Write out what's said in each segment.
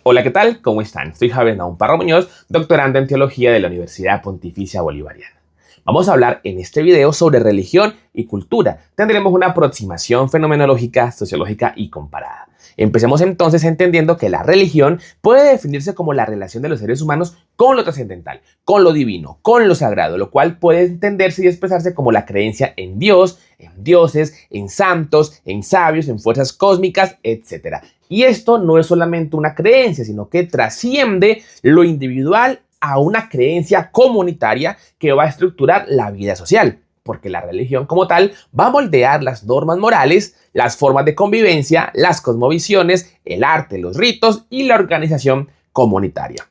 Hola, ¿qué tal? ¿Cómo están? Soy Javier Naum Parra Muñoz, doctorando en Teología de la Universidad Pontificia Bolivariana. Vamos a hablar en este video sobre religión y cultura. Tendremos una aproximación fenomenológica, sociológica y comparada. Empecemos entonces entendiendo que la religión puede definirse como la relación de los seres humanos con lo trascendental, con lo divino, con lo sagrado, lo cual puede entenderse y expresarse como la creencia en Dios, en dioses, en santos, en sabios, en fuerzas cósmicas, etc. Y esto no es solamente una creencia, sino que trasciende lo individual a una creencia comunitaria que va a estructurar la vida social, porque la religión como tal va a moldear las normas morales, las formas de convivencia, las cosmovisiones, el arte, los ritos y la organización comunitaria.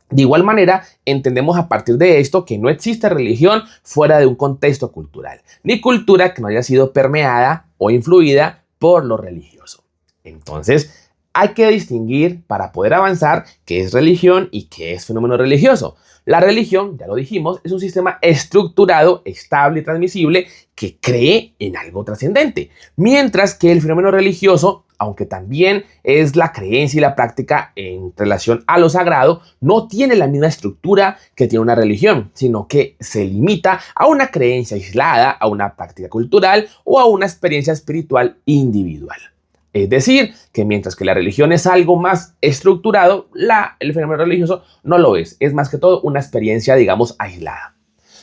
De igual manera, entendemos a partir de esto que no existe religión fuera de un contexto cultural, ni cultura que no haya sido permeada o influida por lo religioso. Entonces, hay que distinguir para poder avanzar qué es religión y qué es fenómeno religioso. La religión, ya lo dijimos, es un sistema estructurado, estable y transmisible que cree en algo trascendente, mientras que el fenómeno religioso, aunque también es la creencia y la práctica en relación a lo sagrado, no tiene la misma estructura que tiene una religión, sino que se limita a una creencia aislada, a una práctica cultural o a una experiencia espiritual individual. Es decir, que mientras que la religión es algo más estructurado, el fenómeno religioso no lo es. Es más que todo una experiencia, digamos, aislada.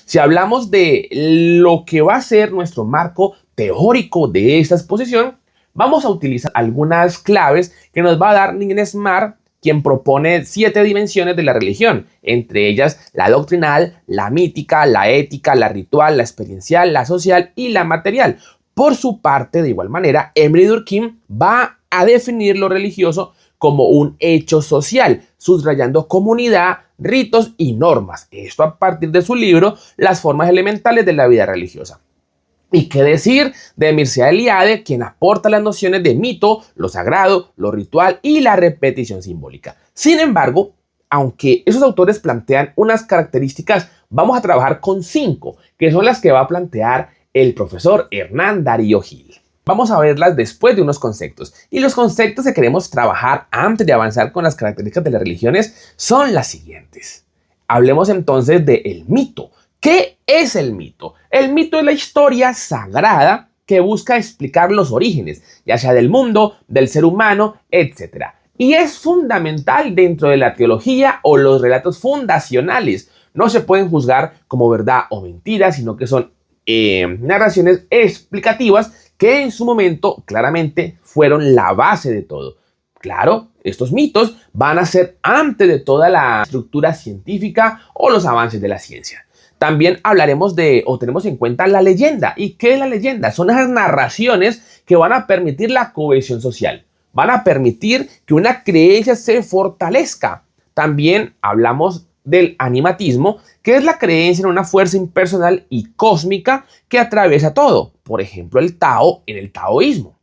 Si hablamos de lo que va a ser nuestro marco teórico de esta exposición, vamos a utilizar algunas claves que nos va a dar Niels Marr, quien propone 7 dimensiones de la religión, entre ellas la doctrinal, la mítica, la ética, la ritual, la experiencial, la social y la material. Por su parte, de igual manera, Emily Durkheim va a definir lo religioso como un hecho social, subrayando comunidad, ritos y normas. Esto a partir de su libro Las formas elementales de la vida religiosa. ¿Y qué decir de Mircea Eliade, quien aporta las nociones de mito, lo sagrado, lo ritual y la repetición simbólica? Sin embargo, aunque esos autores plantean unas características, vamos a trabajar con 5, que son las que va a plantear el profesor Hernán Darío Gil. Vamos a verlas después de unos conceptos. Y los conceptos que queremos trabajar antes de avanzar con las características de las religiones son las siguientes. Hablemos entonces del mito. ¿Qué es el mito? El mito es la historia sagrada que busca explicar los orígenes, ya sea del mundo, del ser humano, etc. Y es fundamental dentro de la teología o los relatos fundacionales. No se pueden juzgar como verdad o mentira, sino que son narraciones explicativas que en su momento claramente fueron la base de todo. Claro, estos mitos van a ser antes de toda la estructura científica o los avances de la ciencia. También hablaremos tenemos en cuenta la leyenda. ¿Y qué es la leyenda? Son esas narraciones que van a permitir la cohesión social. Van a permitir que una creencia se fortalezca. También hablamos del animatismo, que es la creencia en una fuerza impersonal y cósmica que atraviesa todo. Por ejemplo, el Tao en el taoísmo.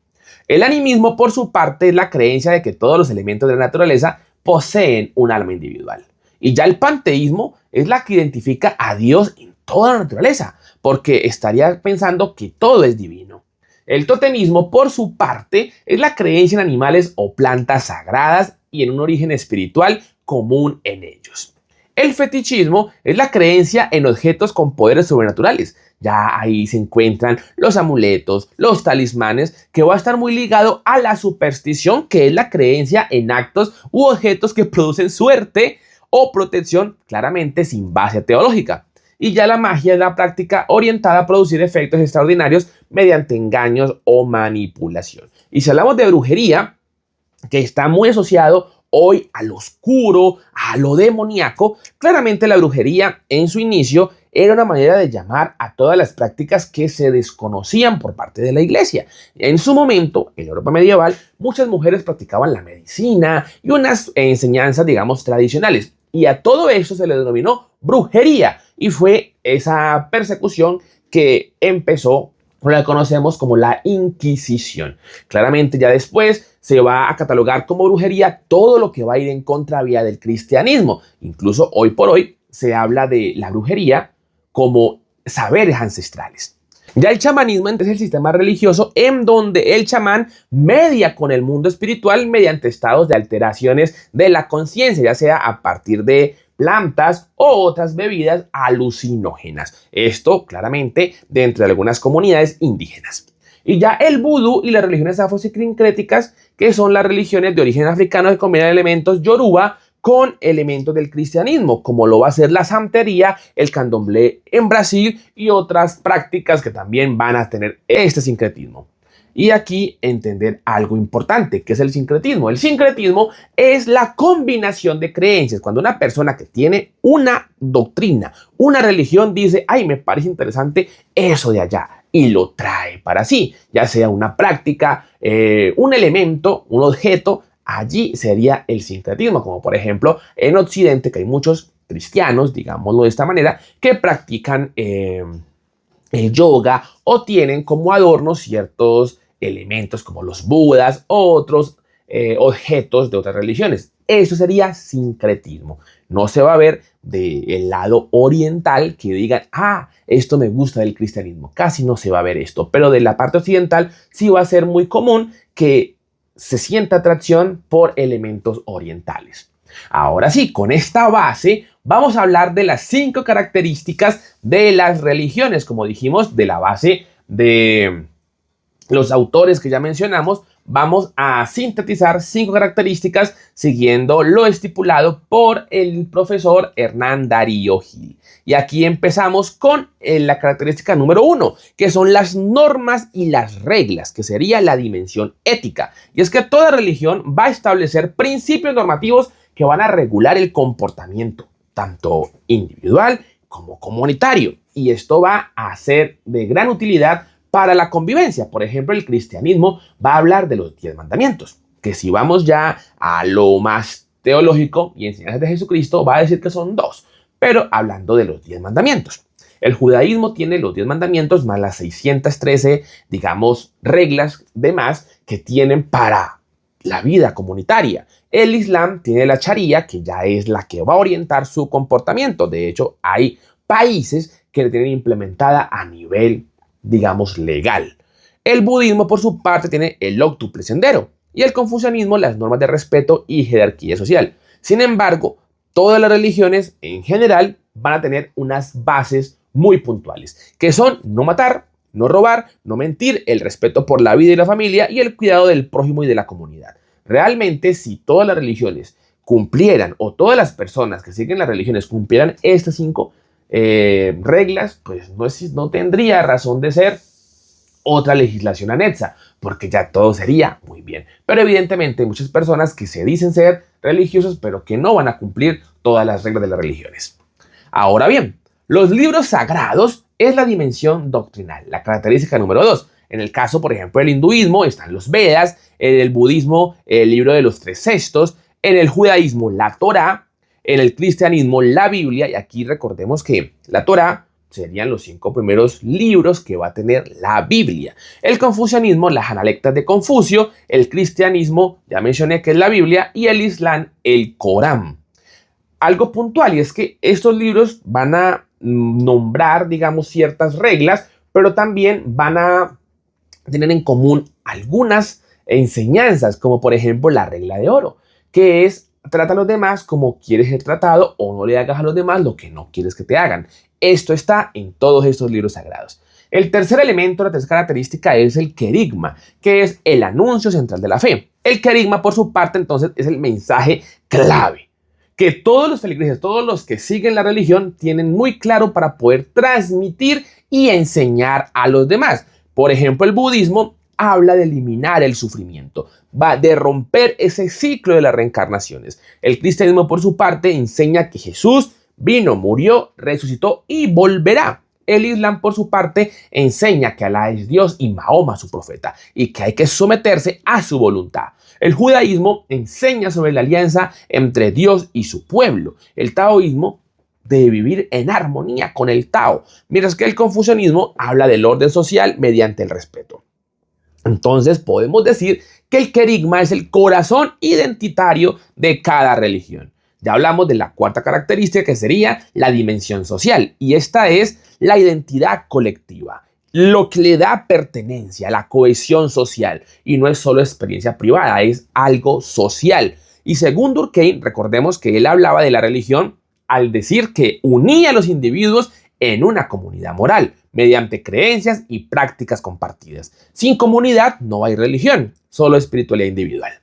El animismo, por su parte, es la creencia de que todos los elementos de la naturaleza poseen un alma individual. Y ya el panteísmo es la que identifica a Dios en toda la naturaleza, porque estaría pensando que todo es divino. El totemismo, por su parte, es la creencia en animales o plantas sagradas y en un origen espiritual común en ellos. El fetichismo es la creencia en objetos con poderes sobrenaturales. Ya ahí se encuentran los amuletos, los talismanes, que va a estar muy ligado a la superstición, que es la creencia en actos u objetos que producen suerte o protección, claramente sin base teológica. Y ya la magia es la práctica orientada a producir efectos extraordinarios mediante engaños o manipulación. Y si hablamos de brujería, que está muy asociado hoy a lo oscuro, a lo demoníaco, claramente la brujería en su inicio era una manera de llamar a todas las prácticas que se desconocían por parte de la iglesia. En su momento, en Europa medieval, muchas mujeres practicaban la medicina y unas enseñanzas, digamos, tradicionales. Y a todo eso se le denominó brujería. Y fue esa persecución que empezó, la conocemos como la Inquisición. Claramente ya después se va a catalogar como brujería todo lo que va a ir en contravía del cristianismo. Incluso hoy por hoy se habla de la brujería como saberes ancestrales. Ya el chamanismo es el sistema religioso en donde el chamán media con el mundo espiritual mediante estados de alteraciones de la conciencia, ya sea a partir de plantas o otras bebidas alucinógenas. Esto claramente dentro de algunas comunidades indígenas. Y ya el vudú y las religiones afrosincréticas, que son las religiones de origen africano que combinan elementos yoruba con elementos del cristianismo, como lo va a ser la santería, el candomblé en Brasil y otras prácticas que también van a tener este sincretismo. Y aquí entender algo importante, que es el sincretismo. El sincretismo es la combinación de creencias. Cuando una persona que tiene una doctrina, una religión, dice, ay, me parece interesante eso de allá, y lo trae para sí, ya sea una práctica, un elemento, un objeto. Allí sería el sincretismo, como por ejemplo en Occidente, que hay muchos cristianos, digámoslo de esta manera, que practican el yoga o tienen como adornos ciertos elementos como los budas o otros objetos de otras religiones. Eso sería sincretismo. No se va a ver del lado oriental que digan, ah, esto me gusta del cristianismo. Casi no se va a ver esto, pero de la parte occidental sí va a ser muy común que se sienta atracción por elementos orientales. Ahora sí, con esta base vamos a hablar de las 5 características de las religiones, como dijimos, de la base de los autores que ya mencionamos. Vamos a sintetizar 5 características siguiendo lo estipulado por el profesor Hernán Darío Gil. Y aquí empezamos con la característica número 1, que son las normas y las reglas, que sería la dimensión ética. Y es que toda religión va a establecer principios normativos que van a regular el comportamiento, tanto individual como comunitario. Y esto va a ser de gran utilidad para la convivencia. Por ejemplo, el cristianismo va a hablar de los 10 mandamientos, que si vamos ya a lo más teológico y enseñanzas de Jesucristo, va a decir que son 2, pero hablando de los 10 mandamientos. El judaísmo tiene los 10 mandamientos más las 613, digamos, reglas de más que tienen para la vida comunitaria. El Islam tiene la Sharia, que ya es la que va a orientar su comportamiento. De hecho, hay países que la tienen implementada a nivel, digamos, legal. El budismo, por su parte, tiene el octuple sendero y el confucianismo las normas de respeto y jerarquía social. Sin embargo, todas las religiones en general van a tener unas bases muy puntuales, que son no matar, no robar, no mentir, el respeto por la vida y la familia y el cuidado del prójimo y de la comunidad. Realmente, si todas las religiones cumplieran, o todas las personas que siguen las religiones cumplieran estas 5 reglas, pues no tendría razón de ser otra legislación anexa, porque ya todo sería muy bien. Pero evidentemente hay muchas personas que se dicen ser religiosos, pero que no van a cumplir todas las reglas de las religiones. Ahora bien, los libros sagrados es la dimensión doctrinal, la característica número 2. En el caso, por ejemplo, del hinduismo están los Vedas, en el budismo el libro de los 3 cestos, en el judaísmo la Torá, en el cristianismo la Biblia, y aquí recordemos que la Torá serían los 5 primeros libros que va a tener la Biblia. El confucianismo, las analectas de Confucio, el cristianismo, ya mencioné que es la Biblia, y el Islam, el Corán. Algo puntual, y es que estos libros van a nombrar, digamos, ciertas reglas, pero también van a tener en común algunas enseñanzas, como por ejemplo la regla de oro, que es trata a los demás como quieres ser tratado o no le hagas a los demás lo que no quieres que te hagan. Esto está en todos estos libros sagrados. El tercer elemento, la tercera característica es el querigma, que es el anuncio central de la fe. El querigma, por su parte, entonces, es el mensaje clave que todos los feligreses, todos los que siguen la religión, tienen muy claro para poder transmitir y enseñar a los demás. Por ejemplo, el budismo habla de eliminar el sufrimiento, de romper ese ciclo de las reencarnaciones. El cristianismo, por su parte, enseña que Jesús vino, murió, resucitó y volverá. El Islam, por su parte, enseña que Alá es Dios y Mahoma su profeta y que hay que someterse a su voluntad. El judaísmo enseña sobre la alianza entre Dios y su pueblo. El taoísmo de vivir en armonía con el Tao, mientras que el confucianismo habla del orden social mediante el respeto. Entonces podemos decir que el querigma es el corazón identitario de cada religión. Ya hablamos de la cuarta característica, que sería la dimensión social, y esta es la identidad colectiva. lo que le da pertenencia, la cohesión social, y no es solo experiencia privada, es algo social. Y según Durkheim, recordemos que él hablaba de la religión al decir que unía a los individuos en una comunidad moral, mediante creencias y prácticas compartidas. Sin comunidad no hay religión, solo espiritualidad individual.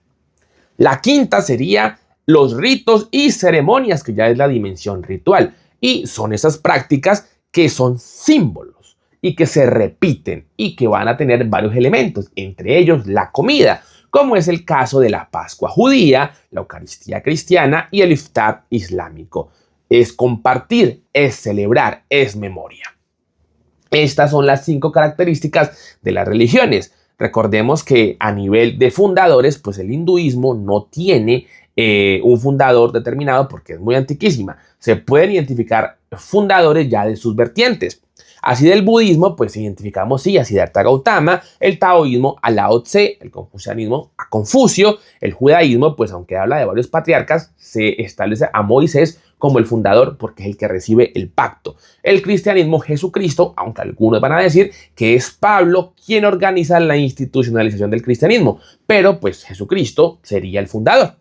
La quinta sería los ritos y ceremonias, que ya es la dimensión ritual, y son esas prácticas que son símbolos y que se repiten y que van a tener varios elementos, entre ellos la comida, como es el caso de la Pascua judía, la Eucaristía cristiana y el Iftar islámico. Es compartir, es celebrar, es memoria. Estas son las 5 características de las religiones. Recordemos que a nivel de fundadores, pues el hinduismo no tiene un fundador determinado porque es muy antiquísima. Se pueden identificar fundadores ya de sus vertientes. Así del budismo, pues identificamos sí a Siddhartha Gautama, el taoísmo a Lao Tse, el confucianismo a Confucio, el judaísmo, pues aunque habla de varios patriarcas, se establece a Moisés como el fundador porque es el que recibe el pacto. El cristianismo, Jesucristo, aunque algunos van a decir que es Pablo quien organiza la institucionalización del cristianismo, pero pues Jesucristo sería el fundador.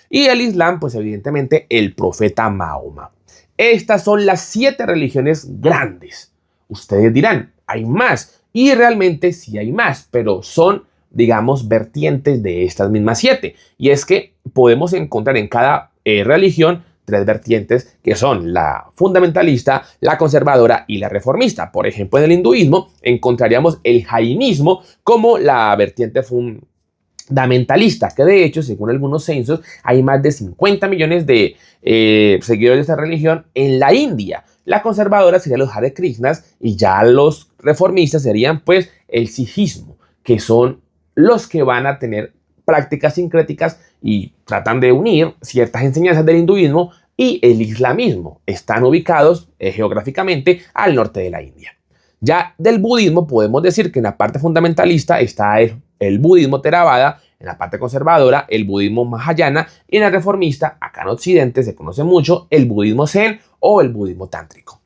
Y el Islam, pues evidentemente el profeta Mahoma. Estas son las 7 religiones grandes. Ustedes dirán, hay más, y realmente sí hay más, pero son, digamos, vertientes de estas mismas 7. Y es que podemos encontrar en cada religión 3 vertientes que son la fundamentalista, la conservadora y la reformista. Por ejemplo, en el hinduismo encontraríamos el jainismo como la vertiente fundamentalista, que de hecho, según algunos censos, hay más de 50 millones de seguidores de esta religión en la India. La conservadora serían los Hare Krishnas y ya los reformistas serían pues el sijismo, que son los que van a tener prácticas sincréticas y tratan de unir ciertas enseñanzas del hinduismo y el islamismo. Están ubicados geográficamente al norte de la India. Ya del budismo podemos decir que en la parte fundamentalista está el budismo Theravada, en la parte conservadora el budismo Mahayana y en la reformista, acá en Occidente se conoce mucho el budismo Zen o el budismo tántrico.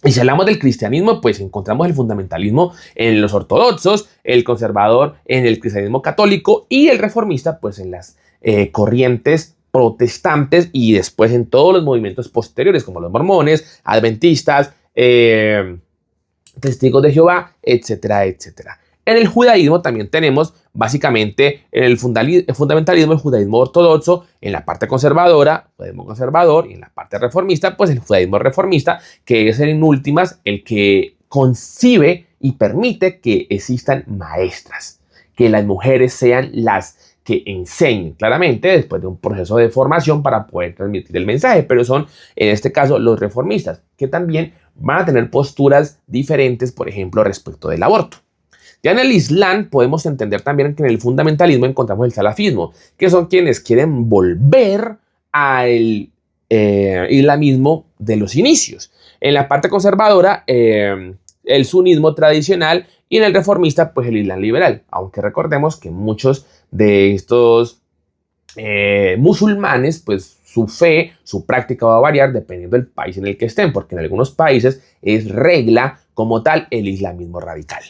Y si hablamos del cristianismo, pues encontramos el fundamentalismo en los ortodoxos, el conservador en el cristianismo católico y el reformista pues en las corrientes protestantes y después en todos los movimientos posteriores como los mormones, adventistas, testigos de Jehová, etcétera, etcétera. En el judaísmo también tenemos básicamente el fundamentalismo, el judaísmo ortodoxo, en la parte conservadora, judaísmo conservador, y en la parte reformista, pues el judaísmo reformista, que es en últimas el que concibe y permite que existan maestras, que las mujeres sean las que enseñen claramente después de un proceso de formación para poder transmitir el mensaje, pero son en este caso los reformistas, que también van a tener posturas diferentes, por ejemplo, respecto del aborto. Ya en el Islam podemos entender también que en el fundamentalismo encontramos el salafismo, que son quienes quieren volver al islamismo de los inicios. En la parte conservadora, el sunismo tradicional y en el reformista, pues el Islam liberal. Aunque recordemos que muchos de estos musulmanes, pues su fe, su práctica va a variar dependiendo del país en el que estén, porque en algunos países es regla como tal el islamismo radical.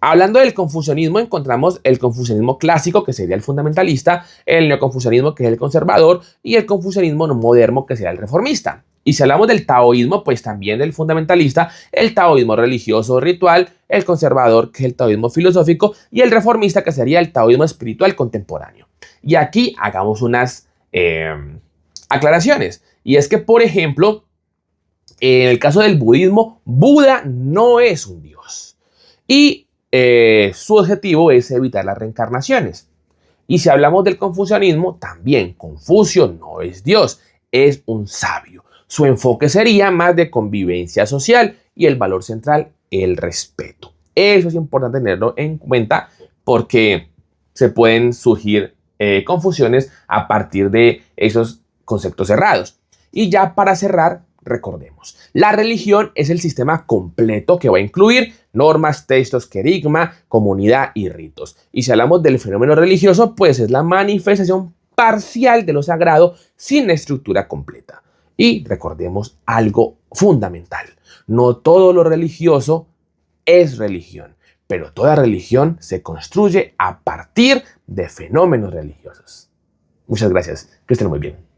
Hablando del confucianismo, encontramos el confucianismo clásico, que sería el fundamentalista, el neoconfucianismo, que es el conservador, y el confucianismo moderno, que sería el reformista. Y si hablamos del taoísmo, pues también del fundamentalista, el taoísmo religioso ritual, el conservador, que es el taoísmo filosófico, y el reformista, que sería el taoísmo espiritual contemporáneo. Y aquí hagamos unas aclaraciones. Y es que, por ejemplo, en el caso del budismo, Buda no es un dios. Y su objetivo es evitar las reencarnaciones. Y si hablamos del confucianismo, también Confucio no es Dios, es un sabio. Su enfoque sería más de convivencia social y el valor central, el respeto. Eso es importante tenerlo en cuenta porque se pueden surgir confusiones a partir de esos conceptos cerrados. Y ya para cerrar, recordemos, la religión es el sistema completo que va a incluir normas, textos, querigma, comunidad y ritos. Y si hablamos del fenómeno religioso, pues es la manifestación parcial de lo sagrado sin estructura completa. Y recordemos algo fundamental, no todo lo religioso es religión, pero toda religión se construye a partir de fenómenos religiosos. Muchas gracias, que estén muy bien.